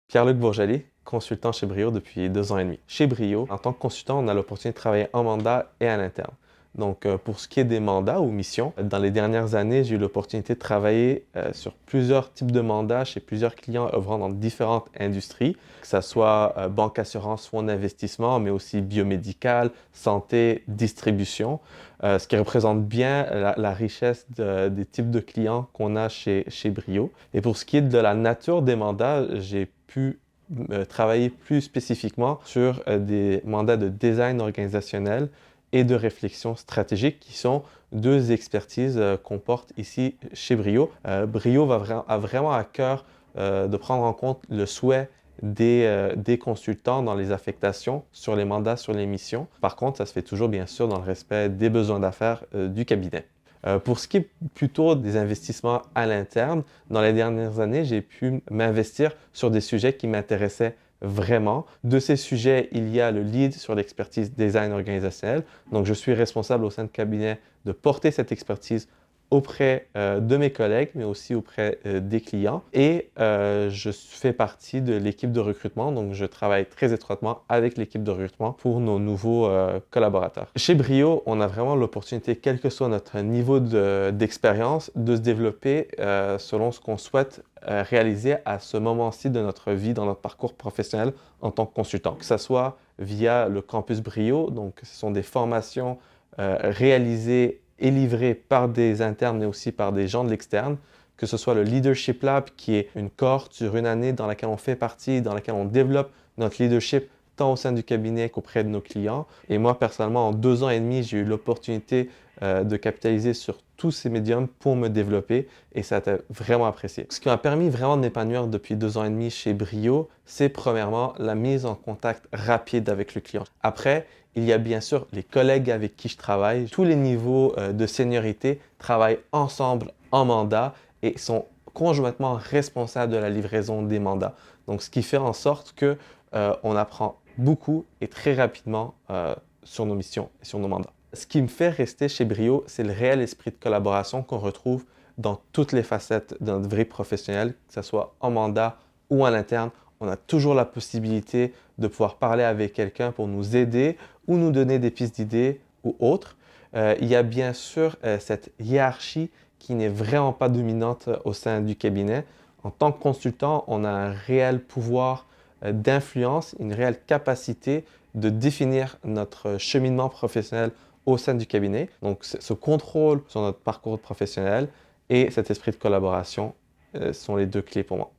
Pierre-Luc Bourjaly, consultant chez Brio depuis 2 ans et demi. Chez Brio, en tant que consultant, on a l'opportunité de travailler en mandat et à l'interne. Donc, pour ce qui est des mandats ou missions, dans les dernières années, j'ai eu l'opportunité de travailler sur plusieurs types de mandats chez plusieurs clients œuvrant dans différentes industries, que ce soit banque, assurance, fonds d'investissement, mais aussi biomédical, santé, distribution, ce qui représente bien la richesse des types de clients qu'on a chez Brio. Et pour ce qui est de la nature des mandats, j'ai pu travailler plus spécifiquement sur des mandats de design organisationnel et de réflexion stratégique, qui sont deux expertises qu'on porte ici chez Brio. Brio a vraiment à cœur de prendre en compte le souhait des consultants dans les affectations sur les mandats, sur les missions. Par contre, ça se fait toujours bien sûr dans le respect des besoins d'affaires du cabinet. Pour ce qui est plutôt des investissements à l'interne, dans les dernières années, j'ai pu m'investir sur des sujets qui m'intéressaient vraiment. De ces sujets, il y a le lead sur l'expertise design organisationnel. Donc, je suis responsable au sein du cabinet de porter cette expertise auprès de mes collègues, mais aussi auprès des clients. Et je fais partie de l'équipe de recrutement, donc je travaille très étroitement avec l'équipe de recrutement pour nos nouveaux collaborateurs. Chez Brio, on a vraiment l'opportunité, quel que soit notre niveau d'expérience, de se développer selon ce qu'on souhaite réaliser à ce moment-ci de notre vie, dans notre parcours professionnel en tant que consultant. Que ce soit via le campus Brio, donc ce sont des formations réalisées et livré par des internes mais aussi par des gens de l'externe, que ce soit le Leadership Lab qui est une cohorte sur une année dans laquelle on fait partie, dans laquelle on développe notre leadership tant au sein du cabinet qu'auprès de nos clients. Et moi, personnellement, en 2 ans et demi, j'ai eu l'opportunité de capitaliser sur tous ces médiums pour me développer et ça a été vraiment apprécié. Ce qui m'a permis vraiment de m'épanouir depuis 2 ans et demi chez Brio, c'est premièrement la mise en contact rapide avec le client. Après, il y a bien sûr les collègues avec qui je travaille. Tous les niveaux de seniorité travaillent ensemble en mandat et sont conjointement responsables de la livraison des mandats. Donc, ce qui fait en sorte que on apprend beaucoup et très rapidement sur nos missions et sur nos mandats. Ce qui me fait rester chez Brio, c'est le réel esprit de collaboration qu'on retrouve dans toutes les facettes de notre vie professionnelle, que ce soit en mandat ou à l'interne. On a toujours la possibilité de pouvoir parler avec quelqu'un pour nous aider ou nous donner des pistes d'idées ou autres. Il y a bien sûr cette hiérarchie qui n'est vraiment pas dominante au sein du cabinet. En tant que consultant, on a un réel pouvoir d'influence, une réelle capacité de définir notre cheminement professionnel au sein du cabinet. Donc, ce contrôle sur notre parcours professionnel et cet esprit de collaboration sont les deux clés pour moi.